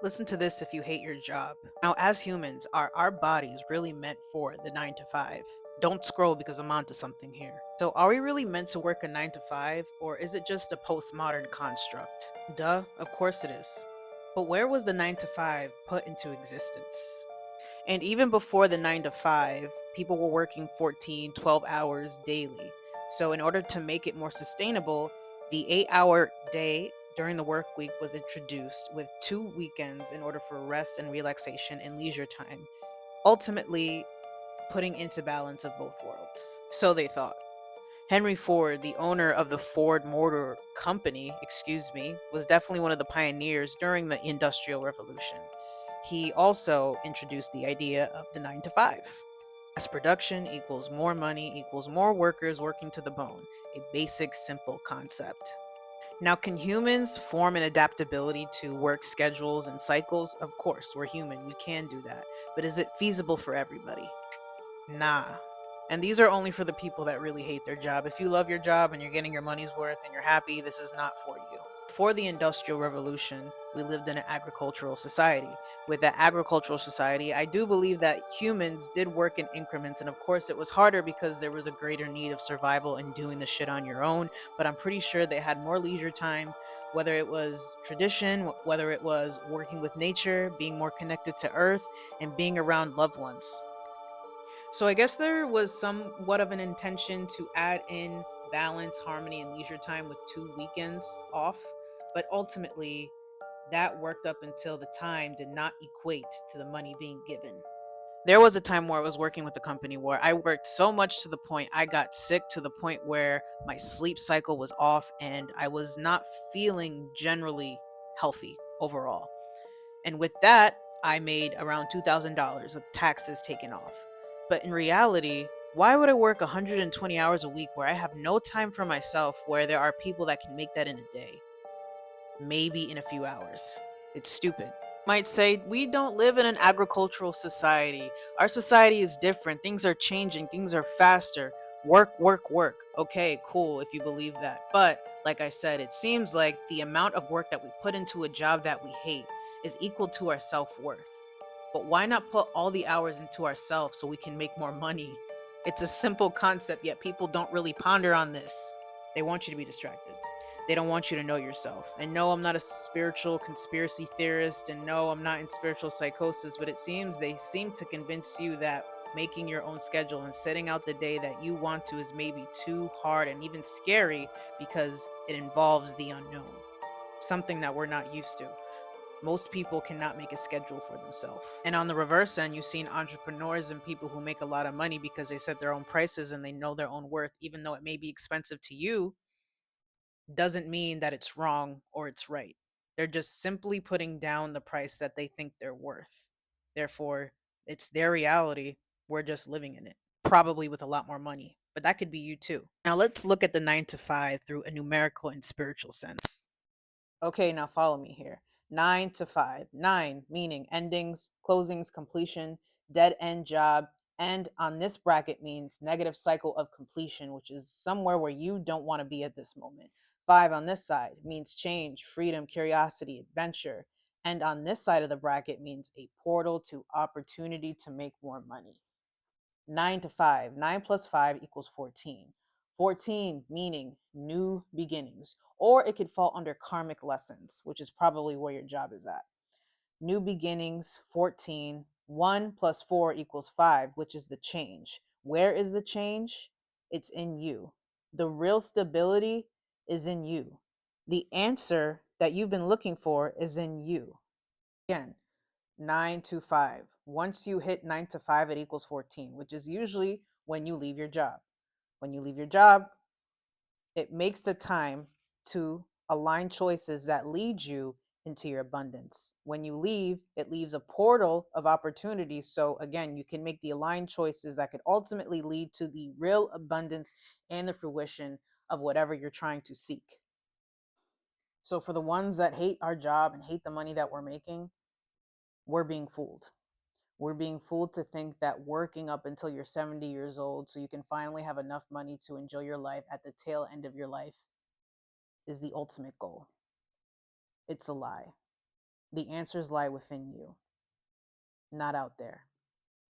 Listen to this if you hate your job. Now, as humans, are our bodies really meant for the 9 to 5? Don't scroll because I'm onto something here. So, are we really meant to work a 9 to 5, or is it just a postmodern construct? Duh, of course it is. But where was the 9 to 5 put into existence? And even before the 9 to 5, people were working 14, 12 hours daily. So, in order to make it more sustainable, the 8-hour day during the work week was introduced with 2 weekends in order for rest and relaxation and leisure time, ultimately putting into balance of both worlds. So they thought. Henry Ford, the owner of the Ford Motor Company, was definitely one of the pioneers during the Industrial Revolution. He also introduced the idea of the 9 to 5. Mass production equals more money equals more workers working to the bone, a basic, simple concept. Now, can humans form an adaptability to work schedules and cycles? Of course, we're human, we can do that. But is it feasible for everybody? Nah. And these are only for the people that really hate their job. If you love your job and you're getting your money's worth and you're happy, this is not for you. Before the Industrial Revolution, we lived in an agricultural society. With that agricultural society, I do believe that humans did work in increments, and of course, it was harder because there was a greater need of survival and doing the shit on your own. But I'm pretty sure they had more leisure time, whether it was tradition, whether it was working with nature, being more connected to earth, and being around loved ones. So I guess there was somewhat of an intention to add in balance, harmony, and leisure time with 2 weekends off, but ultimately that worked up until the time did not equate to the money being given. There was a time where I was working with a company where I worked so much to the point I got sick, to the point where my sleep cycle was off and I was not feeling generally healthy overall. And with that, I made around $2,000 with taxes taken off. But in reality, why would I work 120 hours a week where I have no time for myself, where there are people that can make that in a day? Maybe in a few hours. It's stupid. Might say, we don't live in an agricultural society. Our society is different. Things are changing, things are faster. Work, work, work. Okay, cool if you believe that. But like I said, it seems like the amount of work that we put into a job that we hate is equal to our self worth. But why not put all the hours into ourselves so we can make more money? It's a simple concept, yet people don't really ponder on this. They want you to be distracted. They don't want you to know yourself. And no, I'm not a spiritual conspiracy theorist, and no, I'm not in spiritual psychosis, but it seems they seem to convince you that making your own schedule and setting out the day that you want to is maybe too hard and even scary because it involves the unknown, something that we're not used to. Most people cannot make a schedule for themselves. And on the reverse end, you've seen entrepreneurs and people who make a lot of money because they set their own prices and they know their own worth, even though it may be expensive to you, doesn't mean that it's wrong or it's right. They're just simply putting down the price that they think they're worth. Therefore, it's their reality. We're just living in it, probably with a lot more money. But that could be you too. Now, let's look at the 9 to 5 through a numerical and spiritual sense. Okay, now follow me here. 9 to 5. 9 meaning endings, closings, completion, dead end job. And on this bracket means negative cycle of completion, which is somewhere where you don't want to be at this moment. 5 on this side means change, freedom, curiosity, adventure. And on this side of the bracket means a portal to opportunity to make more money. 9 to 5. 9 plus 5 equals 14. 14 meaning new beginnings, or it could fall under karmic lessons, which is probably where your job is at. New beginnings, 14. 1 plus 4 equals 5, which is the change. Where is the change? It's in you. The real stability is in you. The answer that you've been looking for is in you. Again, 9 to 5. Once you hit 9 to 5, it equals 14, which is usually when you leave your job. When you leave your job, it makes the time to align choices that lead you into your abundance. When you leave, it leaves a portal of opportunity. So, again, you can make the aligned choices that could ultimately lead to the real abundance and the fruition of whatever you're trying to seek. So, for the ones that hate our job and hate the money that we're making, we're being fooled. We're being fooled to think that working up until you're 70 years old so you can finally have enough money to enjoy your life at the tail end of your life is the ultimate goal. It's a lie. The answers lie within you, not out there.